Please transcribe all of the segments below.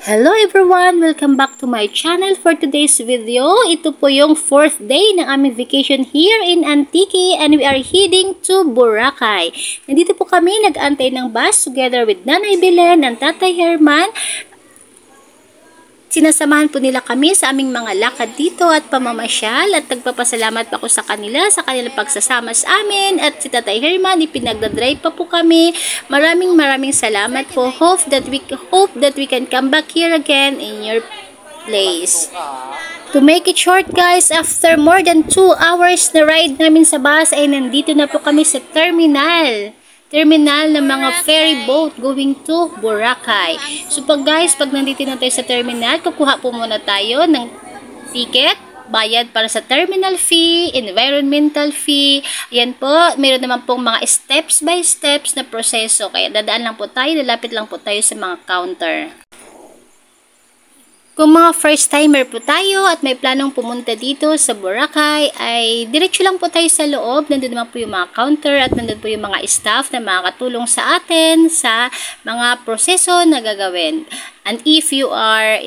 Hello everyone! Welcome back to my channel for today's video. Ito po yung 4th day ng aming vacation here in Antique and we are heading to Boracay. Nandito po kami nag-antay ng bus together with Nanay Belen and Tatay Herman. Sinasamahan po nila kami sa aming mga lakad dito at pamamasyal at nagpapasalamat pa ako sa kanila sa kanilang pagsasama sa amin at si Tatay Herman ipinagdadrive pa po kami. Maraming salamat po. Hope that we can come back here again in your place. To make it short guys, after more than 2 hours na ride namin sa bus ay nandito na po kami sa terminal ng mga ferry boat going to Boracay. So pag nandito na tayo sa terminal, kukuha po muna tayo ng ticket, bayad para sa terminal fee, environmental fee. Ayan po, mayroon naman pong mga steps by steps na proseso. Kaya dadaan lang po tayo, lalapit lang po tayo sa mga counter. Kung mga first timer po tayo at may planong pumunta dito sa Boracay, ay diretso lang po tayo sa loob. Nandun naman po yung mga counter at nandun po yung mga staff na makakatulong sa atin sa mga proseso na gagawin. And if you are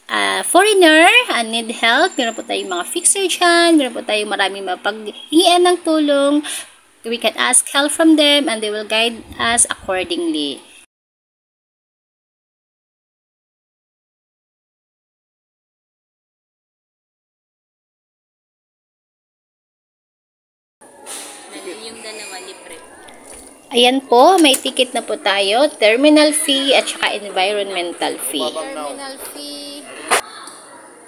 a foreigner and need help, meron po tayong mga fixer dyan, meron po tayong maraming mapaghingian ng tulong. We can ask help from them and they will guide us accordingly. Yung dalawa libre. Ayan po, may ticket na po tayo. Terminal fee at saka environmental fee. Terminal fee.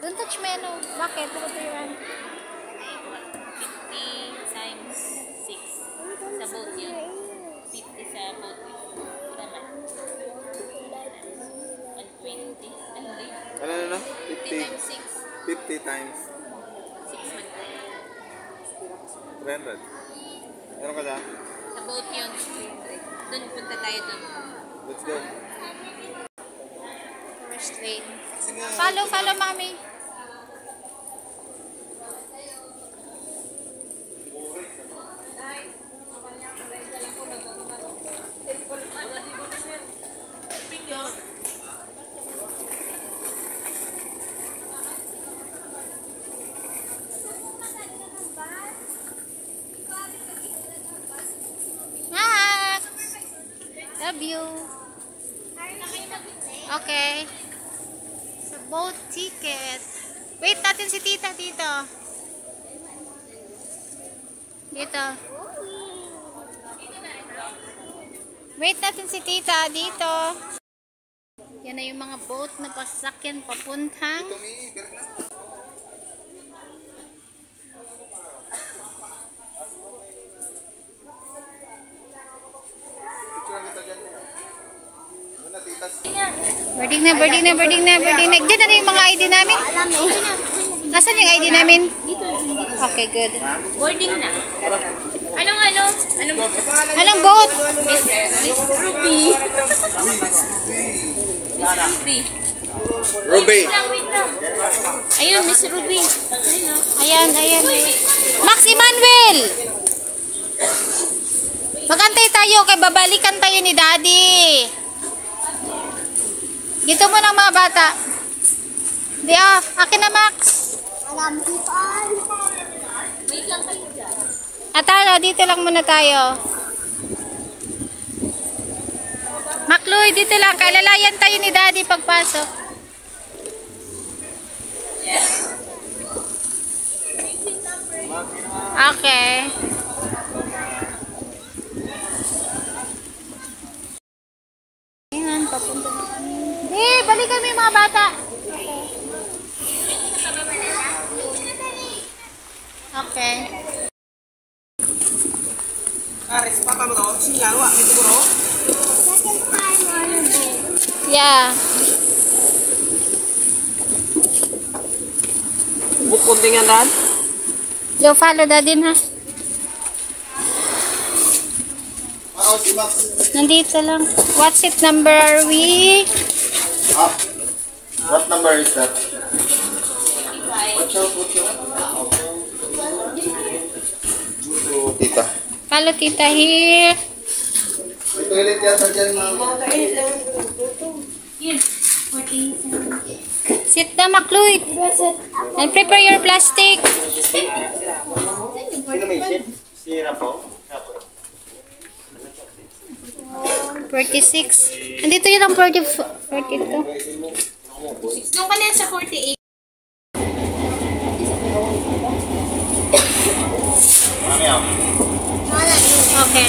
Don't touch menu. Bakit? Ano po yun? 50 times 6. Sa boat yun. 50 sa boat yun. Tama. 120. Ano? 50 times 6. 50 times 6 man. 300. Meron ka dyan? Sa boat yun. Doon, punta tayo doon. Let's go. First lane. Follow, mami. Love you. Okay. Sa boat ticket. Wait natin si tita dito. Dito. Wait natin si tita dito. Yan na yung mga boat na pasakyan papuntang Boarding na. Diyan na yung mga ID namin. Nasaan yung ID namin? Okay, good. Boarding na. Anong boat? Miss Ruby. Ruby. Wait lang. Ayun, Miss Ruby. Ayan. Max Emmanuel! Magantay tayo kay babalikan tayo ni Daddy. Dito mo ng mga bata. Akin na Max. Wait lang kayo dyan. Atala, dito lang muna tayo. Makloy, dito lang. Kalalayan tayo ni Daddy pagpasok. Okay. Ayan, papunta na kami. Balik kami mga bata. Okay. Aris, papa mo to? Sinyawa, ito mo to? Yeah. Bukunting yan, Dan? Yo, follow Daddy na. Si Max. Nandito lang. What seat number are we? What number is that? Tita. Follow tita here. May toilet yata dyan, ma'am. Sit na, Macloyd. And prepare your plastic. Sino may shit? Si Rapo? 46. Andito yun ang 42. Nung ka na sa 48. Mami ako. Okay.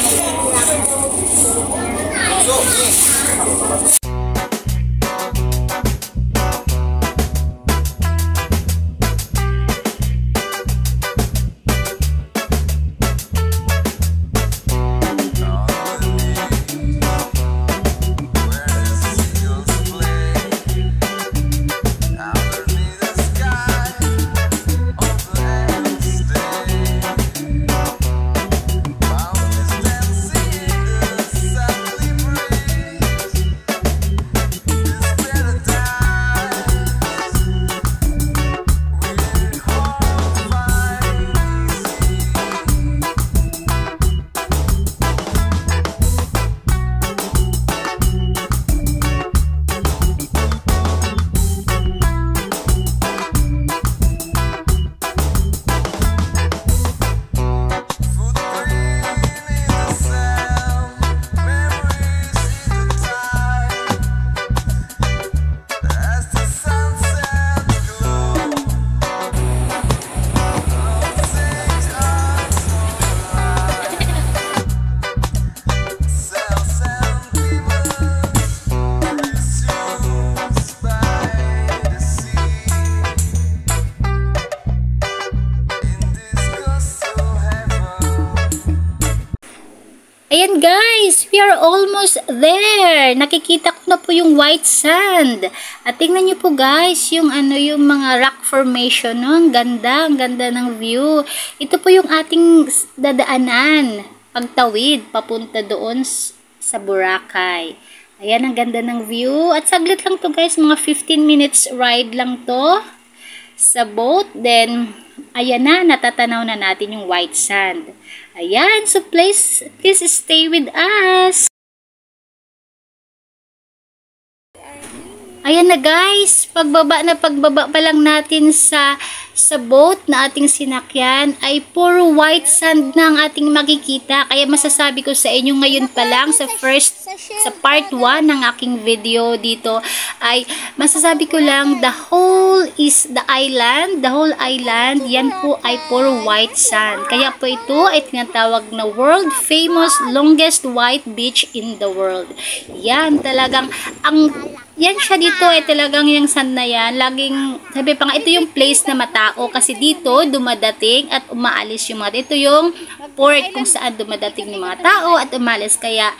Ayan guys, we are almost there. Nakikita ko na po yung white sand. At tingnan nyo po guys, yung yung mga rock formation, no? Ang ganda ng view. Ito po yung ating dadaanan, pagtawid, papunta doon sa Boracay. Ayan, ang ganda ng view. At saglit lang to guys, mga 15 minutes ride lang to sa boat. Then, ayan na, natatanaw na natin yung white sand. Ayan, so please stay with us. Ayan na guys, pagbaba pa lang natin sa boat na ating sinakyan ay puro white sand na ang ating makikita. Kaya masasabi ko sa inyo ngayon pa lang sa part 1 ng aking video dito ay masasabi ko lang the whole island, yan po ay puro white sand. Kaya po ito ay tinatawag na world famous longest white beach in the world. Yan talagang yan siya dito ay talagang yung sand na yan. Laging, sabi pa nga, ito yung place na matao kasi dito dumadating at umaalis yung mga, ito yung port kung saan dumadating yung mga tao at umalis. Kaya,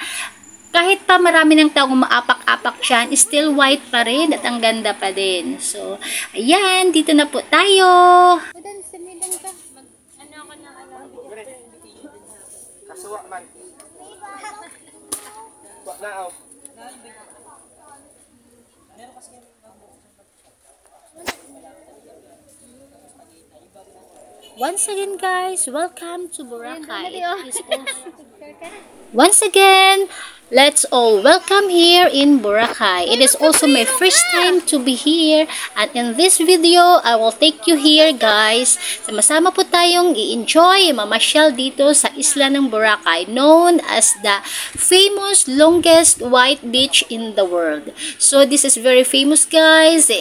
kahit pa marami ng taong umaapak-apak siya, still white pa rin at ang ganda pa din. So, ayan, dito na po tayo. Kasuwa man. Wak na ako. Once again guys, welcome to Boracay. Once again, let's all welcome here in Boracay. It is also my first time to be here, and in this video, I will take you here guys. Sama-sama po tayong i-enjoy, mamasyal dito sa isla ng Boracay, known as the famous longest white beach in the world. So this is very famous guys.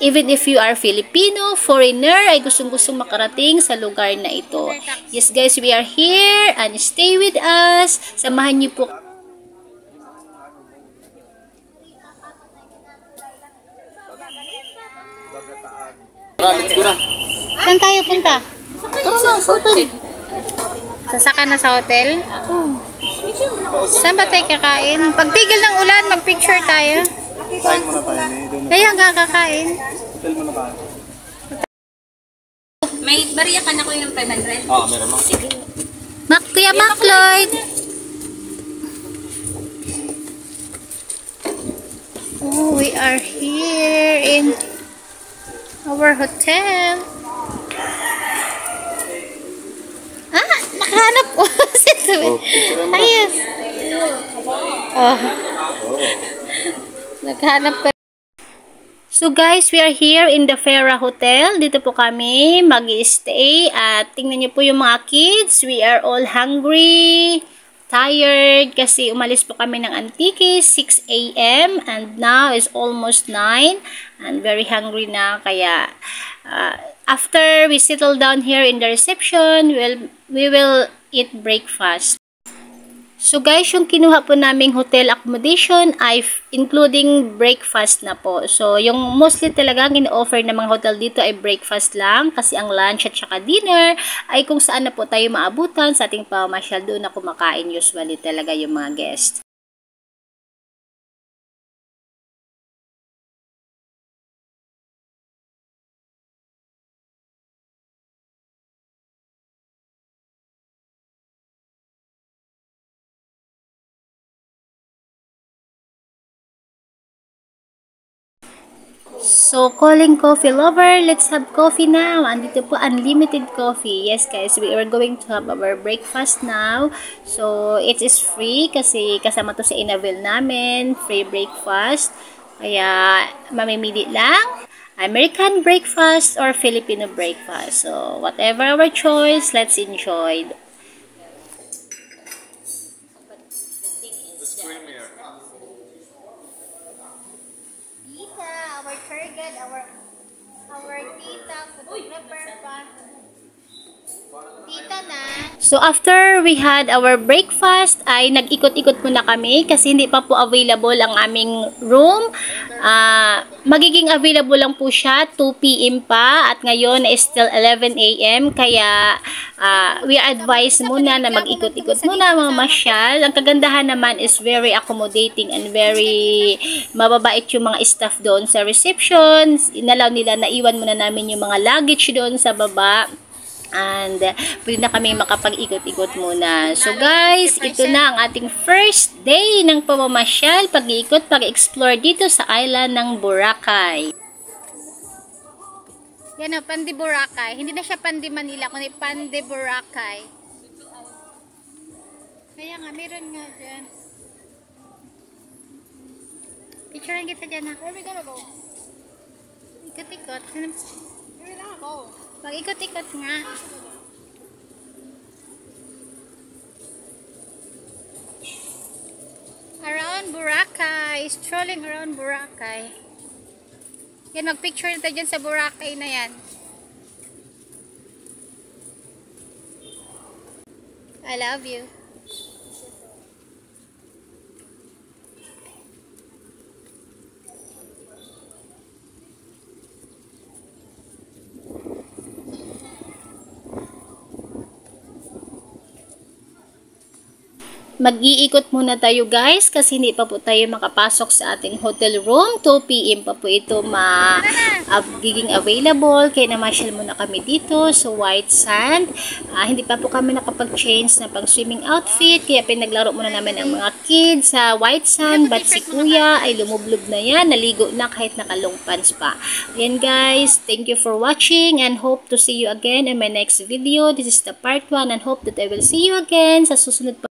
Even if you are Filipino, foreigner, ay gustong-gustong makarating sa lugar na ito. Yes guys, we are here and stay with us. Samahan niyo po. Saan tayo punta? Sa hotel. Sasaka na sa hotel? Saan ba tayo kakain? Pagtigil ng ulan, mag-picture tayo. Kain muna tayo. Kaya nga kakain. Hotel muna tayo. May bariya ka na ko yung 500? Oo, meron mo. Sige. Kuya Macloyd. Oh, we are here in our hotel. Ah, nakahanap ko. Ayos. Oh. Naghanap ko. So guys, we are here in the Fera Hotel. Dito po kami mag-stay at tingnan niyo po yung mga kids. We are all hungry, tired kasi umalis po kami ng Antique 6 a.m. and now is almost 9 and very hungry na kaya after we settle down here in the reception, we will eat breakfast. So guys, yung kinuha po naming hotel accommodation ay including breakfast na po. So yung mostly talaga in-offer ng mga hotel dito ay breakfast lang kasi ang lunch at saka dinner ay kung saan na po tayo maabutan sa ating pamamasyal, doon na kumakain usually talaga yung mga guests. So, calling coffee lover, let's have coffee now. Andito po, unlimited coffee. Yes guys, we are going to have our breakfast now. So, it is free kasi kasama to sa Inaville namin. Free breakfast. Kaya, mamimili lang. American breakfast or Filipino breakfast. So, whatever our choice, let's enjoy. Our tour guide, our tita, photographer pa. Tita na. So after we had our breakfast, ay nag-ikot-ikot muna kami kasi hindi pa po available ang aming room. Magiging available lang po siya 2 p.m. pa at ngayon is still 11 a.m. Kaya we are advised muna na mag-ikot-ikot muna mga masyal. Ang kagandahan naman is very accommodating and very mababait yung mga staff doon sa reception. Inalaw nila na iwan muna namin yung mga luggage doon sa baba. And pwede na kami makapag-ikot-ikot muna. So guys, ito na ang ating first day ng pamamasyal, pag-iikot, pag-explore dito sa island ng Boracay. Yan o, Pandi Boracay. Hindi na siya Pandi Manila, kundi Pandi Boracay. Kaya nga, meron nga dyan. Picturean kita dyan ha. Where we gonna go? Ikot-ikot. Where we gonna go? Mag-ikot-ikot nga. Around Boracay. Strolling around Boracay. Yan, mag-picture na tayo dyan sa Boracay na yan. I love you. Mag-iikot muna tayo guys kasi hindi pa po tayo makapasok sa ating hotel room. 2 p.m. pa po ito magiging available. Kaya namasyal muna kami dito sa White Sand. Hindi pa po kami nakapag-change na pang swimming outfit. Kaya pinaglaro muna namin ang mga kids sa White Sand. But si kuya ay lumublob na yan. Naligo na kahit nakalong pants pa. Ayan guys. Thank you for watching and hope to see you again in my next video. This is the part 1 and hope that I will see you again sa susunod pa.